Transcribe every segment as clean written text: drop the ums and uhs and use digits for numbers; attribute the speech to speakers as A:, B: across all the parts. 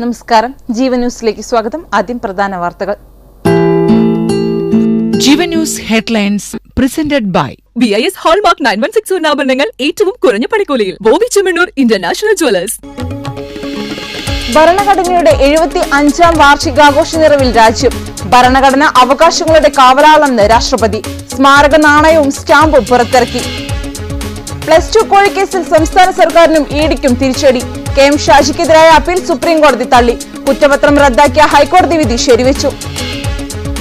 A: നമസ്കാരം, ജീവൻ ന്യൂസിലേക്ക് സ്വാഗതം. ആദ്യം പ്രധാന വാർത്തകൾ.
B: Jeevan news headlines presented by
C: BIS hallmark 916 സ്വർണ്ണാഭരണങ്ങൾ ഏറ്റവും കുറഞ്ഞ പണിക്കൂലിയിൽ ബോബി ചെമ്മണ്ണൂർ ഇന്റർനാഷണൽ ജ്വല്ലേഴ്സ്.
A: ഭരണഘടനയുടെ 75-ാം വാർഷികാഘോഷ നിറവിൽ രാജ്യം. ഭരണഘടന അവകാശങ്ങളുടെ കാവലാളെന്ന് രാഷ്ട്രപതി. സ്മാരക നാണയവും സ്റ്റാമ്പും പുറത്തിറക്കി. +2 കോഴിക്കേസിൽ സംസ്ഥാന സർക്കാരിനും ഇഡിക്കും തിരിച്ചടി. KM ഷാജിക്കെതിരായ അപ്പീൽ സുപ്രീം കോടതി തള്ളി. കുറ്റപത്രം റദ്ദാക്കിയ ഹൈക്കോടതി വിധി ശരിവെച്ചു.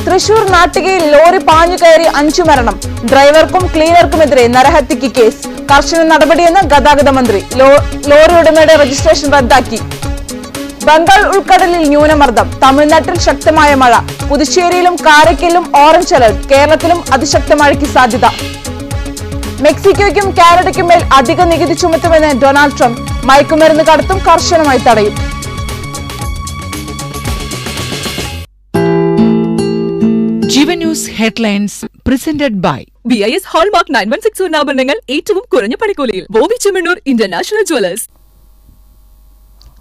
A: തൃശൂർ നാട്ടികയിൽ ലോറി പാഞ്ഞുകയറി 5 മരണം. ഡ്രൈവർക്കും ക്ലീനർക്കുമെതിരെ നരഹത്യക്ക് കേസ്. കർശന നടപടിയെന്ന് ഗതാഗത മന്ത്രി. ലോറി ഉടമയുടെ രജിസ്ട്രേഷൻ റദ്ദാക്കി. ബംഗാൾ ഉൾക്കടലിൽ ന്യൂനമർദ്ദം. തമിഴ്നാട്ടിൽ ശക്തമായ മഴ. പുതുച്ചേരിയിലും കാരയ്ക്കലിലും ഓറഞ്ച് അലർട്ട്. കേരളത്തിലും അതിശക്ത മഴയ്ക്ക് സാധ്യത. മെക്സിക്കോയ്ക്കും കാനഡയ്ക്കും മേൽ അധിക നികുതി ചുമത്തുമെന്ന് ഡൊണാൾഡ് ട്രംപ്. മയക്കുമരുന്ന് കടത്തും കർശനമായി തടയും.
B: Jeevan news headlines presented by
C: BIS hallmark 916 സ്വർണ്ണാഭരണങ്ങൾ ഏറ്റവും കുറഞ്ഞ പണിക്കൂലിയിൽ ബോബി ചെമ്മണ്ണൂർ ഇന്റർനാഷണൽ ജ്വല്ലേഴ്സ്.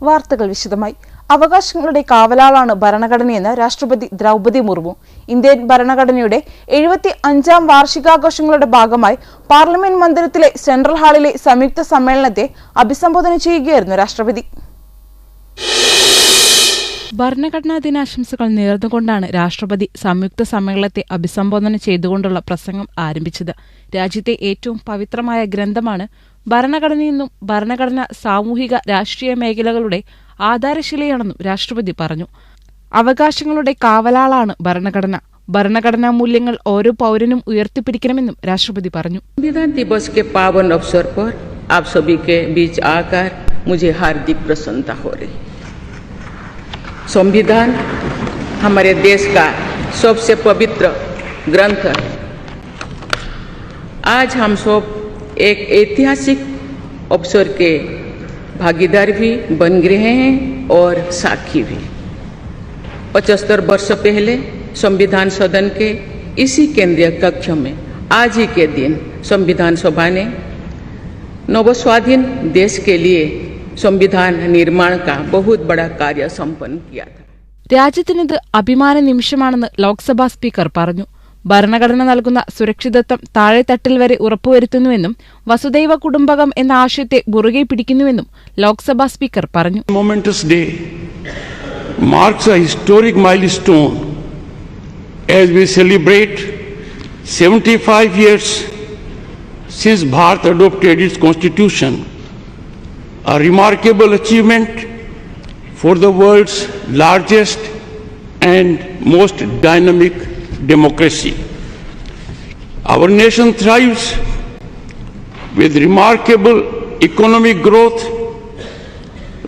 A: വാർത്തകൾ വിശദമായി. അവകാശങ്ങളുടെ കാവലാളാണ് ഭരണഘടനയെന്ന് രാഷ്ട്രപതി ദ്രൗപദി മുർമു. ഇന്ത്യൻ ഭരണഘടനയുടെ 75-ാം വാർഷികാഘോഷങ്ങളുടെ ഭാഗമായി പാർലമെന്റ് മന്ദിരത്തിലെ സെൻട്രൽ ഹാളിലെ സംയുക്ത സമ്മേളനത്തെ അഭിസംബോധന ചെയ്യുകയായിരുന്നു രാഷ്ട്രപതി.
D: ഭരണഘടനാ ദിനാശംസകൾ നേർന്നുകൊണ്ടാണ് രാഷ്ട്രപതി സംയുക്ത സമ്മേളനത്തെ അഭിസംബോധന ചെയ്തുകൊണ്ടുള്ള പ്രസംഗം ആരംഭിച്ചത്. രാജ്യത്തെ ഏറ്റവും പവിത്രമായ ഗ്രന്ഥമാണ് ഭരണഘടനയെന്നും ഭരണഘടന സാമൂഹിക രാഷ്ട്രീയ മേഖലകളുടെ ആധാരശിലയാണെന്നും രാഷ്ട്രപതി പറഞ്ഞു. അവകാശങ്ങളുടെ കാവലാളാണ് ഭരണഘടന. ഭരണഘടനാ മൂല്യങ്ങൾ ഓരോ പൗരനും ഉയർത്തിപ്പിടിക്കണമെന്നും രാഷ്ട്രപതി പറഞ്ഞു.
E: संविधान दिवस के पावन अवसर पर आप सभी के बीच आकर मुझे हार्दिक प्रसन्नता हो रही. संविधान हमारे देश का सबसे पवित्र ग्रंथ है. आज हम सब एक ऐतिहासिक अवसर के भागीदार भी बन रहे हैं और साक्षी भी. 75 वर्ष पहले संविधान सदन के इसी केंद्रीय कक्ष में आज ही के दिन संविधान सभा ने नवस्वाधीन देश के लिए संविधान निर्माण का बहुत बड़ा कार्य संपन्न किया था.
D: രാജ്യത്തിനിത് അഭിമാന നിമിഷമാണെന്ന് ലോക്സഭാ സ്പീക്കർ പറഞ്ഞു. ഭരണഘടന നൽകുന്ന സുരക്ഷിതത്വം താഴെത്തട്ടിൽ വരെ ഉറപ്പുവരുത്തുന്നുവെന്നും വസുദൈവ കുടുംബകം എന്ന ആശയത്തെ മുറുകെ പിടിക്കുന്നുവെന്നും ലോക്സഭാ സ്പീക്കർ പറഞ്ഞു.
F: Momentous day marks a historic milestone as we celebrate 75 years since Bharat adopted its constitution, a remarkable achievement for the world's largest and most dynamic democracy. Our nation thrives with remarkable economic growth,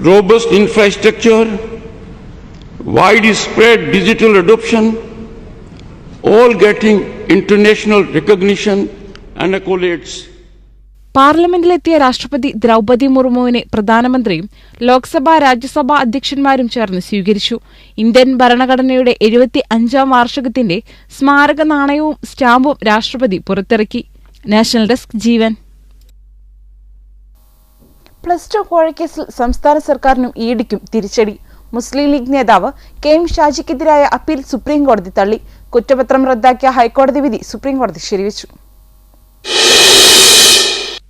F: robust infrastructure, widespread digital adoption, all getting international recognition and accolades.
D: പാർലമെന്റിലെത്തിയ രാഷ്ട്രപതി ദ്രൗപദി മുർമുവിനെ പ്രധാനമന്ത്രിയും ലോക്സഭാ രാജ്യസഭാ അധ്യക്ഷന്മാരും ചേർന്ന് സ്വീകരിച്ചു. Indian ഭരണഘടനയുടെ 75-ാം വാർഷികത്തിന്റെ സ്മാരക നാണയവും സ്റ്റാമ്പും രാഷ്ട്രപതി പുറത്തിറക്കി. National desk ജീവൻ.
A: +2 കോഴിക്കേസിൽ സംസ്ഥാന സർക്കാരിനും ഇഡിക്കും തിരിച്ചടി. മുസ്ലിം ലീഗ് നേതാവ് KM ഷാജിക്കെതിരായ അപ്പീൽ സുപ്രീം കോടതി തള്ളി. കുറ്റപത്രം റദ്ദാക്കിയ ഹൈക്കോടതി വിധി സുപ്രീം കോടതി ശരിവെച്ചു.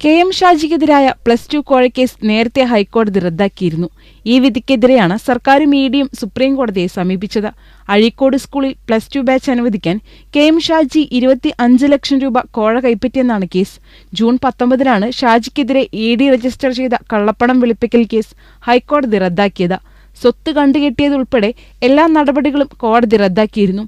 D: KM ഷാജിക്കെതിരായ +2 കോഴക്കേസ് നേരത്തെ ഹൈക്കോടതി റദ്ദാക്കിയിരുന്നു. ഈ വിധിക്കെതിരെയാണ് സർക്കാരും ഇഡിയും സുപ്രീം കോടതിയെ സമീപിച്ചത്. അഴീക്കോട് സ്കൂളിൽ +2 ബാച്ച് അനുവദിക്കാൻ KM ഷാജി 25 ലക്ഷം രൂപ കോഴ കൈപ്പറ്റിയെന്നാണ് കേസ്. ജൂൺ 19-നാണ് ഷാജിക്കെതിരെ ഇഡി രജിസ്റ്റർ ചെയ്ത കള്ളപ്പണം വെളുപ്പിക്കൽ കേസ് ഹൈക്കോടതി റദ്ദാക്കിയത്. സ്വത്ത് കണ്ടുകെട്ടിയതുൾപ്പെടെ എല്ലാ നടപടികളും കോടതി റദ്ദാക്കിയിരുന്നു.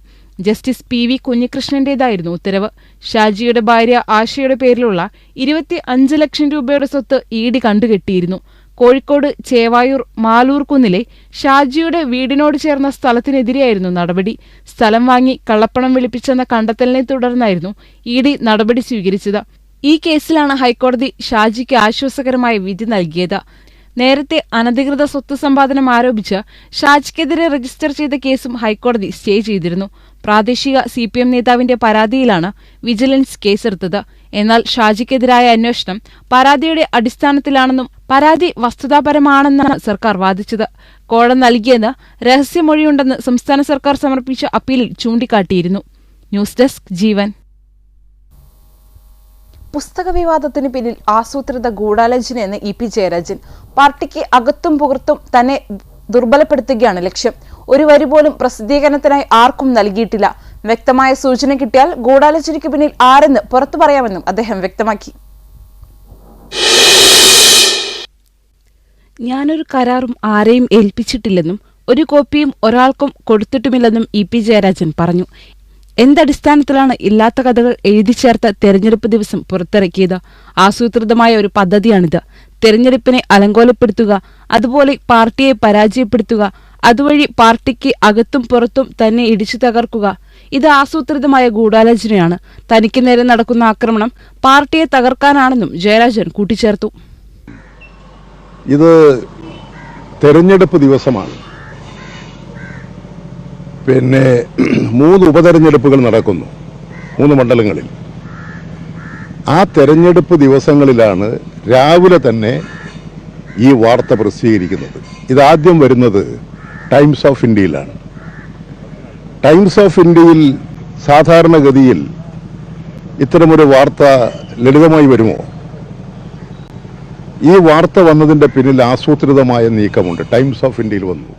D: ജസ്റ്റിസ് PV കുഞ്ഞികൃഷ്ണന്റേതായിരുന്നു ഉത്തരവ്. ഷാജിയുടെ ഭാര്യ ആശയുടെ പേരിലുള്ള 25 ലക്ഷം രൂപയുടെ സ്വത്ത് ഇഡി കണ്ടുകെട്ടിയിരുന്നു. കോഴിക്കോട് ചേവായൂർ മാലൂർ കുന്നിലെ ഷാജിയുടെ വീടിനോട് ചേർന്ന സ്ഥലത്തിനെതിരെയായിരുന്നു നടപടി. സ്ഥലം വാങ്ങി കള്ളപ്പണം വെളുപ്പിച്ചെന്ന കണ്ടെത്തലിനെ തുടർന്നായിരുന്നു ഇഡി നടപടി സ്വീകരിച്ചത്. ഈ കേസിലാണ് ഹൈക്കോടതി ഷാജിക്ക് ആശ്വാസകരമായ വിധി നൽകിയത്. നേരത്തെ അനധികൃത സ്വത്ത് സമ്പാദനം ആരോപിച്ച് ഷാജിക്കെതിരെ രജിസ്റ്റർ ചെയ്ത കേസും ഹൈക്കോടതി സ്റ്റേ ചെയ്തിരുന്നു. പ്രാദേശിക CPM നേതാവിന്റെ പരാതിയിലാണ് വിജിലൻസ് കേസെടുത്തത്. എന്നാൽ ഷാജിക്കെതിരായ അന്വേഷണം പരാതിയുടെ അടിസ്ഥാനത്തിലാണെന്നും പരാതി വസ്തുതാപരമാണെന്നാണ് സർക്കാർ വാദിച്ചത്. കോഴ നൽകിയെന്ന് രഹസ്യമൊഴിയുണ്ടെന്ന് സംസ്ഥാന സർക്കാർ സമർപ്പിച്ച അപ്പീലിൽ ചൂണ്ടിക്കാട്ടിയിരുന്നു. ന്യൂസ് ഡെസ്ക് ജീവൻ.
A: പുസ്തക വിവാദത്തിന് പിന്നിൽ ആസൂത്രിത ഗൂഢാലോചനയെന്ന് ഇ.പി. ജയരാജൻ. പാർട്ടിക്ക് അകത്തും പുറത്തും തന്നെ ദുർബലപ്പെടുത്തുകയാണ് ലക്ഷ്യം. ഒരു വരി പോലും പ്രസിദ്ധീകരണത്തിനായി ആർക്കും നൽകിയിട്ടില്ല. വ്യക്തമായ സൂചന കിട്ടിയാൽ ഗൂഢാലോചനയ്ക്ക് പിന്നിൽ ആരെന്ന് പുറത്തു പറയാമെന്നും അദ്ദേഹം വ്യക്തമാക്കി.
D: ഞാനൊരു കരാറും ആരെയും ഏൽപ്പിച്ചിട്ടില്ലെന്നും ഒരു കോപ്പിയും ഒരാൾക്കും കൊടുത്തിട്ടുമില്ലെന്നും ഇ.പി. ജയരാജൻ പറഞ്ഞു. എന്തടിസ്ഥാനത്തിലാണ് ഇല്ലാത്ത കഥകൾ എഴുതി ചേർത്ത തെരഞ്ഞെടുപ്പ് ദിവസം പുറത്തിറക്കിയത്? ആസൂത്രിതമായ ഒരു പദ്ധതിയാണിത്. തെരഞ്ഞെടുപ്പിനെ അലങ്കോലപ്പെടുത്തുക, അതുപോലെ പാർട്ടിയെ പരാജയപ്പെടുത്തുക, അതുവഴി പാർട്ടിക്ക് അകത്തും പുറത്തും തന്നെ ഇടിച്ചു തകർക്കുക. ഇത് ആസൂത്രിതമായ ഗൂഢാലോചനയാണ്. തനിക്ക് നേരെ നടക്കുന്ന ആക്രമണം പാർട്ടിയെ തകർക്കാനാണെന്നും ജയരാജൻ കൂട്ടിച്ചേർത്തു.
G: ഇത് തെരഞ്ഞെടുപ്പ് ദിവസമാണ്. പിന്നെ 3 ഉപതെരഞ്ഞെടുപ്പുകൾ നടക്കുന്നു 3 മണ്ഡലങ്ങളിൽ. ആ തെരഞ്ഞെടുപ്പ് ദിവസങ്ങളിലാണ് രാവിലെ തന്നെ ഈ വാർത്ത പ്രസിദ്ധീകരിക്കുന്നത്. ഇതാദ്യം വരുന്നത് ടൈംസ് ഓഫ് ഇന്ത്യയിലാണ്. ടൈംസ് ഓഫ് ഇന്ത്യയിൽ സാധാരണഗതിയിൽ ഇത്തരമൊരു വാർത്ത ലളിതമായി വരുമോ? ഈ വാർത്ത വന്നതിൻ്റെ പിന്നിൽ ആസൂത്രിതമായ നീക്കമുണ്ട്. ടൈംസ് ഓഫ് ഇന്ത്യയിൽ വന്നു.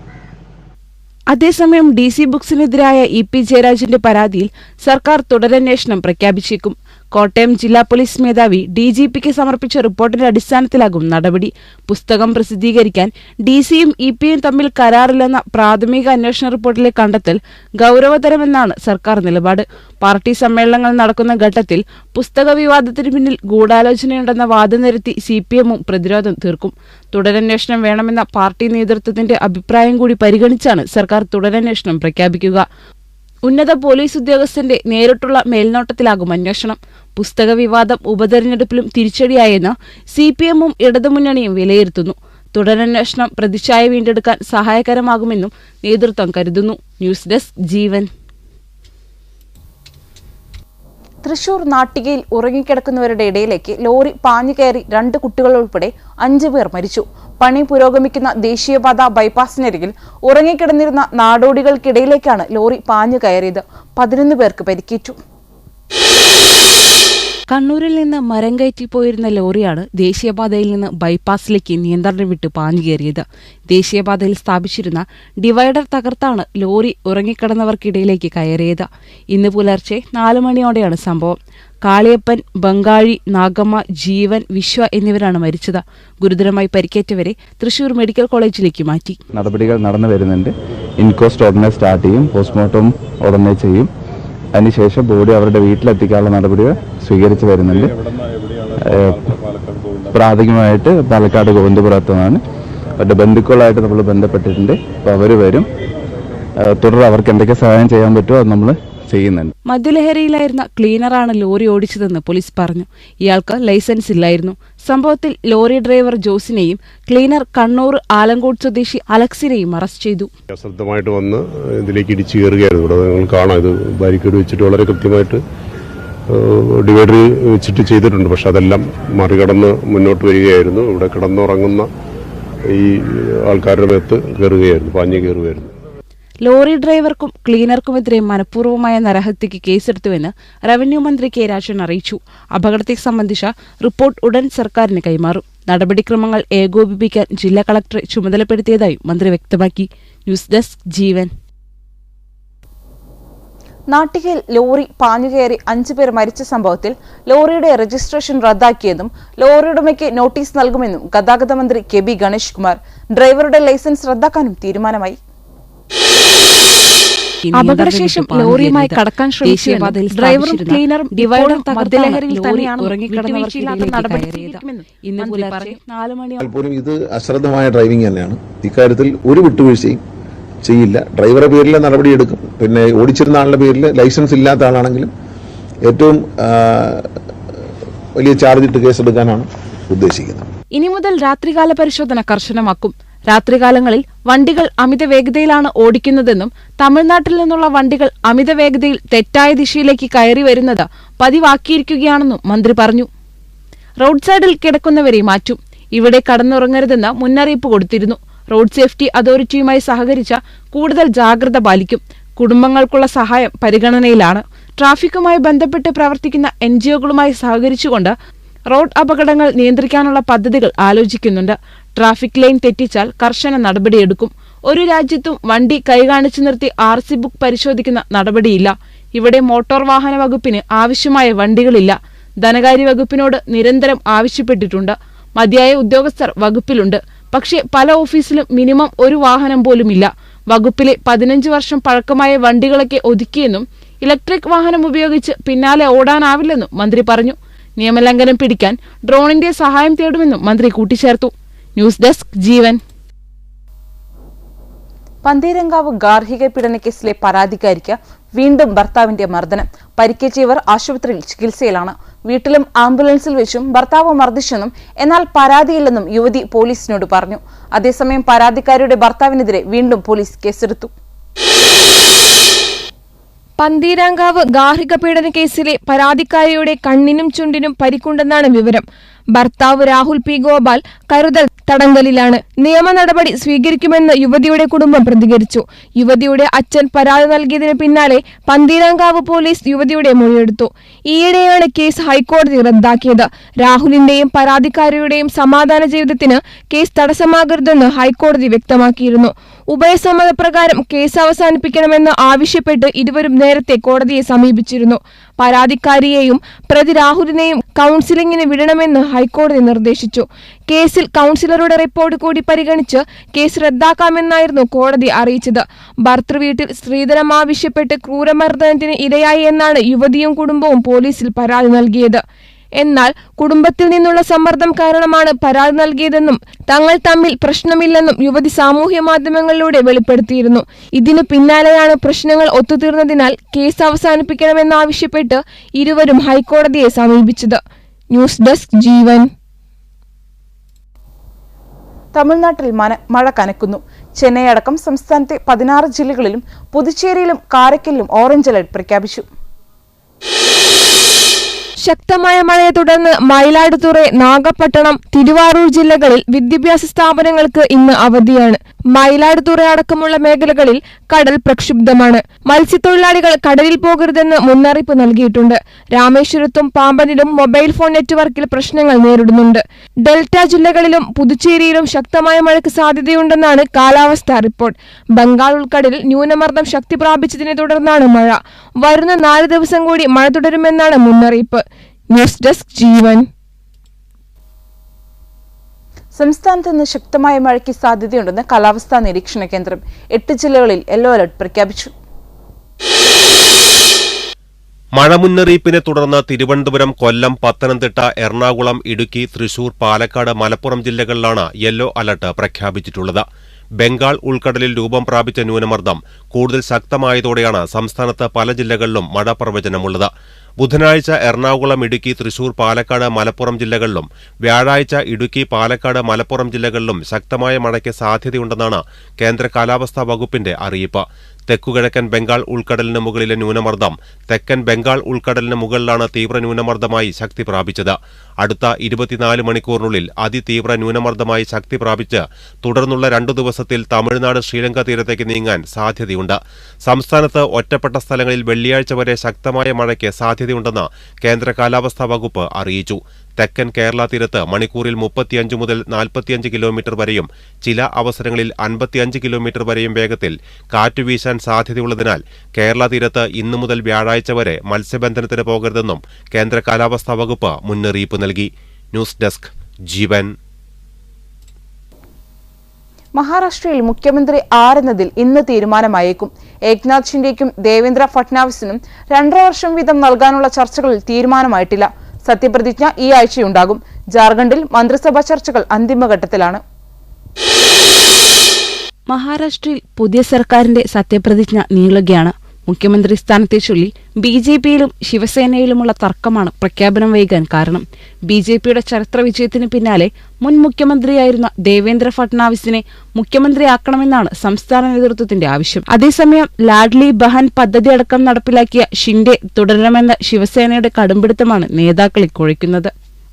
D: അതേസമയം DC ബുക്സിനെതിരായ ഇ.പി. ജയരാജന്റെ പരാതിയിൽ സർക്കാർ തുടരന്വേഷണം പ്രഖ്യാപിച്ചേക്കും. കോട്ടയം ജില്ലാ പോലീസ് മേധാവി DGPക്ക് സമർപ്പിച്ച റിപ്പോർട്ടിന്റെ അടിസ്ഥാനത്തിലാകും നടപടി. പുസ്തകം പ്രസിദ്ധീകരിക്കാൻ DC-യും ഇ.പി.യും തമ്മിൽ കരാറില്ലെന്ന പ്രാഥമിക അന്വേഷണ റിപ്പോർട്ടിലെ കണ്ടെത്തൽ ഗൗരവതരമെന്നാണ് സർക്കാർ നിലപാട്. പാർട്ടി സമ്മേളനങ്ങൾ നടക്കുന്ന ഘട്ടത്തിൽ പുസ്തക വിവാദത്തിന് പിന്നിൽ ഗൂഢാലോചനയുണ്ടെന്ന വാദം നിരത്തി CPM-ഉം പ്രതിരോധം തീർക്കും. തുടരന്വേഷണം വേണമെന്ന പാർട്ടി നേതൃത്വത്തിന്റെ അഭിപ്രായം കൂടി പരിഗണിച്ചാണ് സർക്കാർ തുടരന്വേഷണം പ്രഖ്യാപിക്കുക. ഉന്നത പോലീസ് ഉദ്യോഗസ്ഥന്റെ നേരിട്ടുള്ള മേൽനോട്ടത്തിലാകും അന്വേഷണം. പുസ്തക വിവാദം ഉപതെരഞ്ഞെടുപ്പിലും തിരിച്ചടിയായെന്ന് CPM-ഉം ഇടതുമുന്നണിയും വിലയിരുത്തുന്നു. തുടരന്വേഷണം പ്രതിച്ഛായ വീണ്ടെടുക്കാൻ സഹായകരമാകുമെന്നും നേതൃത്വം കരുതുന്നു. ന്യൂസ് ഡെസ്ക് ജീവൻ.
A: തൃശൂർ നാട്ടികയിൽ ഉറങ്ങിക്കിടക്കുന്നവരുടെ ഇടയിലേക്ക് ലോറി പാഞ്ഞുകയറി 2 കുട്ടികൾ ഉൾപ്പെടെ 5 പേർ മരിച്ചു. പണി പുരോഗമിക്കുന്ന ദേശീയപാത ബൈപ്പാസിനരികിൽ ഉറങ്ങിക്കിടന്നിരുന്ന നാടോടികൾക്കിടയിലേക്കാണ് ലോറി പാഞ്ഞു കയറിയത്. 11 പേർക്ക് പരിക്കേറ്റു.
D: കണ്ണൂരിൽ നിന്ന് മരം കയറ്റി പോയിരുന്ന ലോറിയാണ് ദേശീയപാതയിൽ നിന്ന് ബൈപ്പാസിലേക്ക് നിയന്ത്രണം വിട്ട് പാഞ്ഞുകയറിയത്. ദേശീയപാതയിൽ സ്ഥാപിച്ചിരുന്ന ഡിവൈഡർ തകർത്താണ് ലോറി ഉറങ്ങിക്കിടന്നവർക്കിടയിലേക്ക് കയറിയത്. ഇന്ന് പുലർച്ചെ 4 മണിയോടെയാണ് സംഭവം. കാളിയപ്പൻ, ബംഗാഴി, നാഗമ്മ, ജീവൻ, വിശ്വ എന്നിവരാണ് മരിച്ചത്. ഗുരുതരമായി പരിക്കേറ്റവരെ തൃശൂർ മെഡിക്കൽ കോളേജിലേക്ക് മാറ്റി.
H: നടപടികൾ നടന്നു വരുന്നുണ്ട്. ഇൻക്വസ്റ്റ് ഉടനെ സ്റ്റാർട്ട് ചെയ്യും, പോസ്റ്റ്മോർട്ടം ഉടനെ ചെയ്യും. അതിനുശേഷം ബോഡി അവരുടെ വീട്ടിലെത്തിക്കാനുള്ള നടപടികൾ സ്വീകരിച്ചു വരുന്നുണ്ട്. പ്രാഥമികമായിട്ട് പാലക്കാട് ഗോവിന്ദപുരത്തുനിന്നാണ്. അവരുടെ ബന്ധുക്കളായിട്ട് നമ്മൾ ബന്ധപ്പെട്ടിട്ടുണ്ട്. അപ്പോൾ അവർ വരും. തുടർന്ന് അവർക്ക് എന്തൊക്കെ സഹായം ചെയ്യാൻ പറ്റുമോ അത് നമ്മൾ ചെയ്യുന്നുണ്ട്.
D: മദ്യലഹരിയിലായിരുന്ന ക്ലീനറാണ് ലോറി ഓടിച്ചതെന്ന് പോലീസ് പറഞ്ഞു. ഇയാൾക്ക് ലൈസൻസ് ഇല്ലായിരുന്നു. സംഭവത്തിൽ ലോറി ഡ്രൈവർ ജോസിനെയും ക്ലീനർ കണ്ണൂർ ആലങ്കോട് സ്വദേശി അലക്സിനെയും അറസ്റ്റ് ചെയ്തു.
G: അശ്രദ്ധമായിട്ട് വന്ന് ഇതിലേക്ക് ഇടിച്ചു കയറുകയായിരുന്നു. ഇവിടെ നിങ്ങൾ കാണാം, ഇത് ബാരിക്കേഡ് വെച്ചിട്ട് വളരെ കൃത്യമായിട്ട് ഡിവൈഡർ വെച്ചിട്ട് ചെയ്തിട്ടുണ്ട്. പക്ഷെ അതെല്ലാം മറികടന്ന് മുന്നോട്ട് വരികയായിരുന്നു. ഇവിടെ കിടന്നുറങ്ങുന്ന ഈ ആൾക്കാരുടെ മേത്ത് കയറുകയായിരുന്നു, പാഞ്ഞു കയറുകയായിരുന്നു.
D: ലോറി ഡ്രൈവർക്കും ക്ലീനർക്കുമെതിരെ മനഃപൂർവ്വമായ നരഹത്യക്ക് കേസെടുത്തുവെന്ന് റവന്യൂ മന്ത്രി കെ രാജൻ അറിയിച്ചു. അപകടത്തെ സംബന്ധിച്ച റിപ്പോർട്ട് ഉടൻ സർക്കാരിന് കൈമാറും. നടപടിക്രമങ്ങൾ ഏകോപിപ്പിക്കാൻ ജില്ലാ കളക്ടറെ ചുമതലപ്പെടുത്തിയതായും മന്ത്രി വ്യക്തമാക്കി. ന്യൂസ് ഡെസ്ക് ജീവൻ.
A: നാട്ടികയിൽ ലോറി പാഞ്ഞുകയറി 5 പേർ മരിച്ച സംഭവത്തിൽ ലോറിയുടെ രജിസ്ട്രേഷൻ റദ്ദാക്കിയെന്നും ലോറി ഉടമയ്ക്ക് നോട്ടീസ് നൽകുമെന്നും ഗതാഗത മന്ത്രി കെ ബി ഗണേഷ് കുമാർ. ഡ്രൈവറുടെ ലൈസൻസ് റദ്ദാക്കാനും തീരുമാനമായി.
D: അപകടശേഷം ലോറിയുമായി കടക്കാൻ ശ്രമിച്ച ഡ്രൈവറും ക്ലീനറും ഡിവൈഡർ മദ്യലഹരിയിൽ തന്നെയാണ് ഇന്ന് പുലർച്ചെ 4 മണിയോടെ.
I: ഇത് അശ്രദ്ധമായ ഡ്രൈവിംഗ് തന്നെയാണ്. ഇക്കാര്യത്തിൽ ഒരു വിട്ടുവീഴ്ചയും ചെയ്യില്ല. ഡ്രൈവറുടെ പേരിൽ നടപടിയെടുക്കും. പിന്നെ ഓടിച്ചിരുന്ന ആളുടെ പേരിൽ ലൈസൻസ് ഇല്ലാത്ത ആളാണെങ്കിലും ഏറ്റവും വലിയ ചാർജ് ഇട്ട് കേസെടുക്കാനാണ് ഉദ്ദേശിക്കുന്നത്.
D: ഇനി മുതൽ രാത്രികാല പരിശോധന കർശനമാക്കും. രാത്രികാലങ്ങളിൽ വണ്ടികൾ അമിത വേഗതയിലാണ് ഓടിക്കുന്നതെന്നും തമിഴ്നാട്ടിൽ നിന്നുള്ള വണ്ടികൾ അമിത വേഗതയിൽ തെറ്റായ ദിശയിലേക്ക് കയറി വരുന്നത് പതിവാക്കിയിരിക്കുകയാണെന്നും മന്ത്രി പറഞ്ഞു. റോഡ് സൈഡിൽ കിടക്കുന്നവരെ മാറ്റും. ഇവിടെ കടന്നുറങ്ങരുതെന്ന് മുന്നറിയിപ്പ് കൊടുത്തിരുന്നു. റോഡ് സേഫ്റ്റി അതോറിറ്റിയുമായി സഹകരിച്ച കൂടുതൽ ജാഗ്രത പാലിക്കും. കുടുംബങ്ങൾക്കുള്ള സഹായം പരിഗണനയിലാണ്. ട്രാഫിക്കുമായി ബന്ധപ്പെട്ട് പ്രവർത്തിക്കുന്ന NGOകളുമായി സഹകരിച്ചുകൊണ്ട് റോഡ് അപകടങ്ങൾ നിയന്ത്രിക്കാനുള്ള പദ്ധതികൾ ആലോചിക്കുന്നുണ്ട്. ട്രാഫിക് ലൈൻ തെറ്റിച്ചാൽ കർശന നടപടിയെടുക്കും. ഒരു രാജ്യത്തും വണ്ടി കൈകാണിച്ചു നിർത്തി RC ബുക്ക് പരിശോധിക്കുന്ന നടപടിയില്ല. ഇവിടെ മോട്ടോർ വാഹന വകുപ്പിന് ആവശ്യമായ വണ്ടികളില്ല. ധനകാര്യ വകുപ്പിനോട് നിരന്തരം ആവശ്യപ്പെട്ടിട്ടുണ്ട്. മതിയായ ഉദ്യോഗസ്ഥർ വകുപ്പിലുണ്ട്. പക്ഷേ പല ഓഫീസിലും മിനിമം ഒരു വാഹനം പോലുമില്ല. വകുപ്പിലെ 15 വർഷം പഴക്കമായ വണ്ടികളൊക്കെ ഒതുക്കിയെന്നും ഇലക്ട്രിക് വാഹനം ഉപയോഗിച്ച് പിന്നാലെ ഓടാനാവില്ലെന്നും മന്ത്രി പറഞ്ഞു. നിയമലംഘനം പിടിക്കാൻ ഡ്രോണിന്റെ സഹായം തേടുമെന്നും മന്ത്രി കൂട്ടിച്ചേർത്തു. ന്യൂസ് ഡെസ്ക് ജീവൻ.
A: പന്തീരങ്കാവ് ഗാർഹിക പീഡനക്കേസിലെ പരാതിക്കാരിക്ക് വീണ്ടും ഭർത്താവിന്റെ മർദ്ദനം. പരിക്കേറ്റവർ ആശുപത്രിയിൽ ചികിത്സയിലാണ്. വീട്ടിലും ആംബുലൻസിൽ വെച്ചും ഭർത്താവ് മർദ്ദിച്ചെന്നും എന്നാൽ പരാതിയില്ലെന്നും യുവതി പോലീസിനോട് പറഞ്ഞു. അതേസമയം പരാതിക്കാരിയുടെ ഭർത്താവിനെതിരെ വീണ്ടും പോലീസ് കേസെടുത്തു.
J: പന്തീരാങ്കാവ് ഗാർഹിക പീഡന കേസിലെ പരാതിക്കാരിയുടെ കണ്ണിനും ചുണ്ടിനും പരിക്കുണ്ടെന്നാണ് വിവരം. ഭർത്താവ് രാഹുൽ P. ഗോപാൽ കരുതൽ തടങ്കലിലാണ്. നിയമ നടപടി സ്വീകരിക്കുമെന്ന് യുവതിയുടെ കുടുംബം പ്രതികരിച്ചു. യുവതിയുടെ അച്ഛൻ പരാതി നൽകിയതിന് പിന്നാലെ പന്തീരാങ്കാവ് പോലീസ് യുവതിയുടെ മൊഴിയെടുത്തു. ഈയിടെയാണ് കേസ് ഹൈക്കോടതി റദ്ദാക്കിയത്. രാഹുലിന്റെയും പരാതിക്കാരിയുടെയും സമാധാന ജീവിതത്തിന് കേസ് തടസ്സമാകരുതെന്ന് ഹൈക്കോടതി വ്യക്തമാക്കിയിരുന്നു. ഉഭയസമ്മതപ്രകാരം കേസ് അവസാനിപ്പിക്കണമെന്ന് ആവശ്യപ്പെട്ട് ഇരുവരും നേരത്തെ കോടതിയെ സമീപിച്ചിരുന്നു. പരാതിക്കാരിയെയും പ്രതി രാഹുലിനെയും കൌൺസിലിംഗിന് വിടണമെന്ന് ഹൈക്കോടതി നിർദ്ദേശിച്ചു. കേസിൽ കൌൺസിലറുടെ റിപ്പോർട്ട് കൂടി പരിഗണിച്ച് കേസ് റദ്ദാക്കാമെന്നായിരുന്നു കോടതി അറിയിച്ചത്. ഭർതൃവീട്ടിൽ സ്ത്രീധനം ആവശ്യപ്പെട്ട് ക്രൂരമർദ്ദനത്തിന് ഇരയായി എന്നാണ് യുവതിയും കുടുംബവും പോലീസിൽ പരാതി നൽകിയത്. എന്നാൽ കുടുംബത്തിൽ നിന്നുള്ള സമ്മർദ്ദം കാരണമാണ് പരാതി നൽകിയതെന്നും തങ്ങൾ തമ്മിൽ പ്രശ്നമില്ലെന്നും യുവതി സാമൂഹ്യ മാധ്യമങ്ങളിലൂടെ വെളിപ്പെടുത്തിയിരുന്നു. ഇതിനു പിന്നാലെയാണ് പ്രശ്നങ്ങൾ ഒത്തുതീർന്നതിനാൽ കേസ് അവസാനിപ്പിക്കണമെന്നാവശ്യപ്പെട്ട് ഇരുവരും ഹൈക്കോടതിയെ സമീപിച്ചത്. ന്യൂസ് ഡെസ്ക് ജീവൻ.
A: തമിഴ്നാട്ടിൽ മഴ കനക്കുന്നു. ചെന്നൈ അടക്കം സംസ്ഥാനത്തെ 16 ജില്ലകളിലും പുതുച്ചേരിയിലും കാരയ്ക്കലിലും ഓറഞ്ച് അലർട്ട് പ്രഖ്യാപിച്ചു.
J: ശക്തമായ മഴയെ തുടർന്ന് മയിലാടുതുറൈ, നാഗപട്ടണം, തിരുവാറൂർ ജില്ലകളിൽ വിദ്യാഭ്യാസ സ്ഥാപനങ്ങൾക്ക് ഇന്ന് അവധിയാണ്. മയിലാടുതുറൈ അടക്കമുള്ള മേഖലകളിൽ കടൽ പ്രക്ഷുബ്ധമാണ്. മത്സ്യത്തൊഴിലാളികൾ കടലിൽ പോകരുതെന്ന് മുന്നറിയിപ്പ് നൽകിയിട്ടുണ്ട്. രാമേശ്വരത്തും പാമ്പനിലും മൊബൈൽ ഫോൺ നെറ്റ്വർക്കിൽ പ്രശ്നങ്ങൾ നേരിടുന്നുണ്ട്. ഡെൽറ്റ ജില്ലകളിലും പുതുച്ചേരിയിലും ശക്തമായ മഴയ്ക്ക് സാധ്യതയുണ്ടെന്നാണ് കാലാവസ്ഥാ റിപ്പോർട്ട്. ബംഗാൾ ഉൾക്കടലിൽ ന്യൂനമർദ്ദം ശക്തി പ്രാപിച്ചതിനെ തുടർന്നാണ് മഴ. വരുന്ന 4 ദിവസം കൂടി മഴ തുടരുമെന്നാണ് മുന്നറിയിപ്പ്. ന്യൂസ് ഡെസ്ക് ജീവൻ.
A: സംസ്ഥാനത്ത് ഇന്ന് ശക്തമായ മഴയ്ക്ക് സാധ്യതയുണ്ടെന്ന് കാലാവസ്ഥാ നിരീക്ഷണ കേന്ദ്രം. 8 ജില്ലകളിൽ യെല്ലോ അലർട്ട് പ്രഖ്യാപിച്ചു.
K: മഴ മുന്നറിയിപ്പിനെ തുടർന്ന് തിരുവനന്തപുരം, കൊല്ലം, പത്തനംതിട്ട, എറണാകുളം, ഇടുക്കി, തൃശൂർ, പാലക്കാട്, മലപ്പുറം ജില്ലകളിലാണ് യെല്ലോ അലർട്ട് പ്രഖ്യാപിച്ചിട്ടുള്ളത്. ബംഗാൾ ഉൾക്കടലിൽ രൂപം പ്രാപിച്ച ന്യൂനമർദ്ദം കൂടുതൽ ശക്തമായതോടെയാണ് സംസ്ഥാനത്ത് പല ജില്ലകളിലും മഴ പ്രവചനമുള്ളത്. ബുധനാഴ്ച എറണാകുളം, ഇടുക്കി, തൃശൂർ, പാലക്കാട്, മലപ്പുറം ജില്ലകളിലും വ്യാഴാഴ്ച ഇടുക്കി, പാലക്കാട്, മലപ്പുറം ജില്ലകളിലും ശക്തമായ മഴയ്ക്ക് സാധ്യതയുണ്ടെന്നാണ് കേന്ദ്ര കാലാവസ്ഥാ വകുപ്പിന്റെ അറിയിപ്പ്. തെക്കുകിഴക്കൻ ബംഗാൾ ഉൾക്കടലിന് മുകളിലെ ന്യൂനമർദ്ദം തെക്കൻ ബംഗാൾ ഉൾക്കടലിന് മുകളിലാണ് തീവ്ര ന്യൂനമർദ്ദമായി ശക്തി പ്രാപിച്ചത്. അടുത്ത 24 മണിക്കൂറിനുള്ളിൽ അതിതീവ്ര ന്യൂനമർദ്ദമായി ശക്തി പ്രാപിച്ച് തുടർന്നുള്ള 2 ദിവസത്തിൽ തമിഴ്നാട്, ശ്രീലങ്ക തീരത്തേക്ക് നീങ്ങാൻ സാധ്യതയുണ്ട്. സംസ്ഥാനത്ത് ഒറ്റപ്പെട്ട സ്ഥലങ്ങളിൽ വെള്ളിയാഴ്ച വരെ ശക്തമായ മഴയ്ക്ക് സാധ്യതയുണ്ടെന്ന് കേന്ദ്ര കാലാവസ്ഥാ വകുപ്പ് അറിയിച്ചു. തെക്കൻ കേരള തീരത്ത് മണിക്കൂറിൽ 35 മുതൽ 45 കിലോമീറ്റർ വരെയും ചില അവസരങ്ങളിൽ 55 കിലോമീറ്റർ വരെയും വേഗത്തിൽ കാറ്റ് വീശാൻ സാധ്യതയുള്ളതിനാൽ കേരള തീരത്ത് ഇന്നു മുതൽ വ്യാഴാഴ്ച വരെ മത്സ്യബന്ധനത്തിന് പോകരുതെന്നും കേന്ദ്ര കാലാവസ്ഥാ വകുപ്പ് മുന്നറിയിപ്പ് നൽകി. ന്യൂസ് ഡെസ്ക് ജീവൻ.
A: മഹാരാഷ്ട്രയിൽ മുഖ്യമന്ത്രി ആരെന്നതിൽ ഇന്ന് തീരുമാനമായേക്കും. ഏക്നാഥ് ഷിൻഡെയ്ക്കും ദേവേന്ദ്ര ഫട്നാവിസിനും 2.5 വർഷം വീതം നൽകാനുള്ള ചർച്ചകളിൽ തീരുമാനമായിട്ടില്ല. സത്യപ്രതിജ്ഞ ഈ ആഴ്ചയുണ്ടാകും. ജാർഖണ്ഡിൽ മന്ത്രിസഭാ ചർച്ചകൾ അന്തിമഘട്ടത്തിലാണ്.
D: മഹാരാഷ്ട്രയിൽ പുതിയ സർക്കാരിന്റെ സത്യപ്രതിജ്ഞ നീളുകയാണ്. മുഖ്യമന്ത്രി സ്ഥാനത്തെ ചൊല്ലി BJPയിലും ശിവസേനയിലുമുള്ള തർക്കമാണ് പ്രഖ്യാപനം വൈകാൻ കാരണം. BJPയുടെ ചരിത്ര വിജയത്തിന് പിന്നാലെ മുൻ മുഖ്യമന്ത്രിയായിരുന്ന ദേവേന്ദ്ര ഫട്നാവിസിനെ മുഖ്യമന്ത്രിയാക്കണമെന്നാണ് സംസ്ഥാന നേതൃത്വത്തിന്റെ ആവശ്യം. അതേസമയം ലാഡ്ലി ബഹൻ പദ്ധതി അടക്കം നടപ്പിലാക്കിയ ഷിൻഡെ തുടരണമെന്ന ശിവസേനയുടെ കടുംപിടുത്തമാണ് നേതാക്കളെ കുഴയ്ക്കുന്നത്.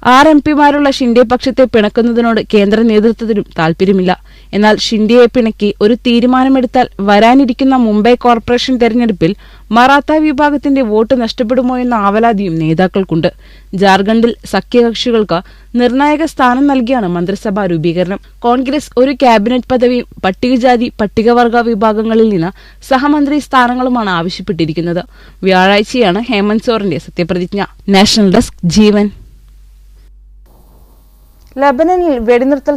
D: 6 MPമാരുള്ള ഷിൻഡെ പക്ഷത്തെ പിണക്കുന്നതിനോട് കേന്ദ്ര നേതൃത്വത്തിനും താൽപര്യമില്ല. എന്നാൽ ഷിൻഡെയെ പിണക്കി ഒരു തീരുമാനമെടുത്താൽ വരാനിരിക്കുന്ന മുംബൈ കോർപ്പറേഷൻ തെരഞ്ഞെടുപ്പിൽ മറാത്ത വിഭാഗത്തിന്റെ വോട്ട് നഷ്ടപ്പെടുമോ എന്ന ആവലാതിയും നേതാക്കൾക്കുണ്ട്. ജാർഖണ്ഡിൽ സഖ്യകക്ഷികൾക്ക് നിർണായക സ്ഥാനം നൽകിയാണ് മന്ത്രിസഭാ രൂപീകരണം. കോൺഗ്രസ് ഒരു ക്യാബിനറ്റ് പദവിയും പട്ടികജാതി പട്ടികവർഗ വിഭാഗങ്ങളിൽ നിന്ന് സഹമന്ത്രി സ്ഥാനങ്ങളുമാണ് ആവശ്യപ്പെട്ടിരിക്കുന്നത്. വ്യാഴാഴ്ചയാണ് ഹേമന്ത് സോറന്റെ സത്യപ്രതിജ്ഞ. നാഷണൽ ഡെസ്ക് ജീവൻ.
A: ലബനനിൽ വെടിനിർത്തൽ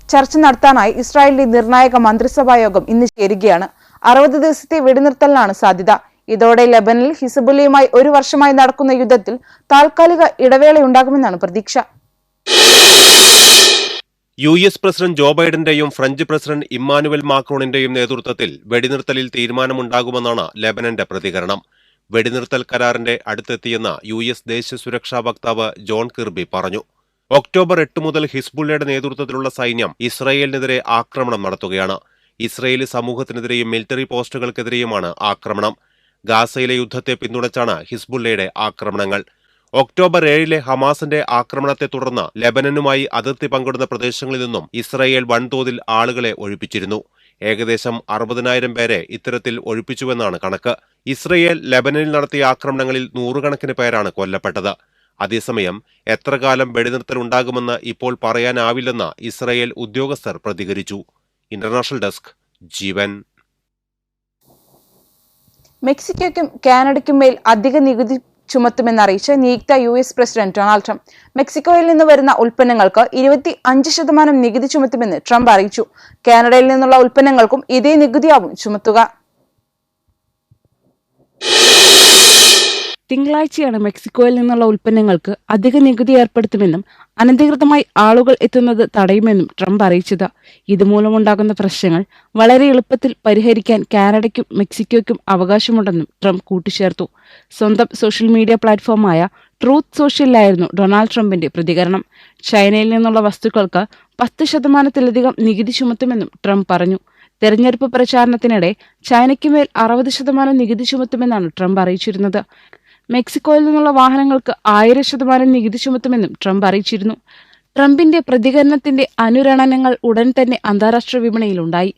A: ചർച്ച നടത്താനായി ഇസ്രായേലിന്റെ നിർണായക മന്ത്രിസഭാ യോഗം ഇന്ന് ചേരുകയാണ്. 60 ദിവസത്തെ വെടിനിർത്തലിനാണ് സാധ്യത. ഇതോടെ ലബനനിൽ ഹിസ്ബുള്ളയുമായി 1 വർഷമായി നടക്കുന്ന യുദ്ധത്തിൽ താൽക്കാലിക ഇടവേളയുണ്ടാകുമെന്നാണ് പ്രതീക്ഷ.
K: US പ്രസിഡന്റ് ജോ ബൈഡന്റെയും ഫ്രഞ്ച് പ്രസിഡന്റ് ഇമ്മാനുവൽ മാക്രോണിന്റെയും നേതൃത്വത്തിൽ വെടിനിർത്തലിൽ തീരുമാനമുണ്ടാകുമെന്നാണ് ലെബനന്റെ പ്രതികരണം. വെടിനിർത്തൽ കരാറിന്റെ അടുത്തെത്തിയെന്ന് US ദേശീയ സുരക്ഷാ വക്താവ് ജോൺ കിർബി പറഞ്ഞു. ഒക്ടോബർ 8 മുതൽ ഹിസ്ബുള്ളയുടെ നേതൃത്വത്തിലുള്ള സൈന്യം ഇസ്രായേലിനെതിരെ ആക്രമണം നടത്തുകയാണ്. ഇസ്രായേലി സമൂഹത്തിനെതിരെയും മിലിറ്ററി പോസ്റ്റുകൾക്കെതിരെയുമാണ് ആക്രമണം. ഗാസയിലെ യുദ്ധത്തെ പിന്തുണച്ചാണ് ഹിസ്ബുള്ളയുടെ ആക്രമണങ്ങൾ. ഒക്ടോബർ 7 ഹമാസിന്റെ ആക്രമണത്തെ തുടർന്ന് ലെബനനുമായി അതിർത്തി പങ്കിടുന്ന പ്രദേശങ്ങളിൽ നിന്നും ഇസ്രായേൽ വൻതോതിൽ ആളുകളെ ഒഴിപ്പിച്ചിരുന്നു. ഏകദേശം 60,000 പേരെ ഇത്തരത്തിൽ ഒഴിപ്പിച്ചുവെന്നാണ് കണക്ക്. ഇസ്രയേൽ ലെബനനിൽ നടത്തിയ ആക്രമണങ്ങളിൽ 100 കണക്കിന് പേരാണ് കൊല്ലപ്പെട്ടത്. അതേസമയം എത്ര കാലം വെടിനിർത്തൽ ഉണ്ടാകുമെന്ന് ഇപ്പോൾ പറയാനാവില്ലെന്ന് ഇസ്രയേൽ ഉദ്യോഗസ്ഥർ പ്രതികരിച്ചു. ഇന്റർനാഷണൽ ഡെസ്ക് ജീവൻ.
A: മെക്സിക്കോയ്ക്കും കാനഡയ്ക്കും മേൽ അധിക നികുതി ചുമത്തുമെന്നറിയിച്ച് നിയുക്ത US പ്രസിഡന്റ് ഡൊണാൾഡ് ട്രംപ്. മെക്സിക്കോയിൽ നിന്ന് വരുന്ന ഉൽപ്പന്നങ്ങൾക്ക് 25% നികുതി ചുമത്തുമെന്ന് ട്രംപ് അറിയിച്ചു. കാനഡയിൽ നിന്നുള്ള ഉൽപ്പന്നങ്ങൾക്കും ഇതേ നികുതിയാവും ചുമത്തുക.
D: തിങ്കളാഴ്ചയാണ് മെക്സിക്കോയിൽ നിന്നുള്ള ഉൽപ്പന്നങ്ങൾക്ക് അധിക നികുതി ഏർപ്പെടുത്തുമെന്നും അനധികൃതമായി ആളുകൾ എത്തുന്നത് തടയുമെന്നും ട്രംപ് അറിയിച്ചത്. ഇതുമൂലമുണ്ടാകുന്ന പ്രശ്നങ്ങൾ വളരെ എളുപ്പത്തിൽ പരിഹരിക്കാൻ കാനഡയ്ക്കും മെക്സിക്കോയ്ക്കും അവകാശമുണ്ടെന്നും ട്രംപ് കൂട്ടിച്ചേർത്തു. സ്വന്തം സോഷ്യൽ മീഡിയ പ്ലാറ്റ്ഫോമായ ട്രൂത്ത് സോഷ്യലിലായിരുന്നു ഡൊണാൾഡ് ട്രംപിന്റെ പ്രതികരണം. ചൈനയിൽ നിന്നുള്ള വസ്തുക്കൾക്ക് 10% നികുതി ചുമത്തുമെന്നും ട്രംപ് പറഞ്ഞു. തെരഞ്ഞെടുപ്പ് പ്രചാരണത്തിനിടെ ചൈനയ്ക്ക് മേൽ 60% നികുതി ചുമത്തുമെന്നാണ് ട്രംപ് അറിയിച്ചിരുന്നത്. മെക്സിക്കോയിൽ നിന്നുള്ള വാഹനങ്ങൾക്ക് 1000% നികുതി ചുമത്തുമെന്നും ട്രംപ് അറിയിച്ചിരുന്നു. ട്രംപിന്റെ പ്രതികരണത്തിന്റെ അനുരണനങ്ങൾ ഉടൻ തന്നെ അന്താരാഷ്ട്ര വിപണിയിലുണ്ടായി.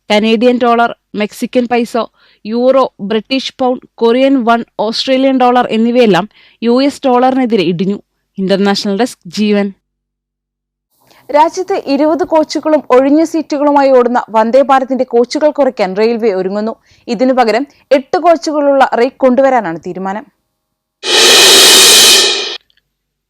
D: Canadian dollar, Mexican peso, euro, British pound, Korean won, Australian dollar എന്നിവയെല്ലാം US ഡോളറിനെതിരെ ഇടിഞ്ഞു. International desk Jeevan.
A: രാജ്യത്ത് 20 കോച്ചുകളും ഒഴിഞ്ഞ സീറ്റുകളുമായി ഓടുന്ന വന്ദേ ഭാരതിന്റെ കോച്ചുകൾ കുറയ്ക്കാൻ റെയിൽവേ ഒരുങ്ങുന്നു. ഇതിനു പകരം 8 കോച്ചുകളുള്ള റെയിൽ കൊണ്ടുവരാനാണ് തീരുമാനം.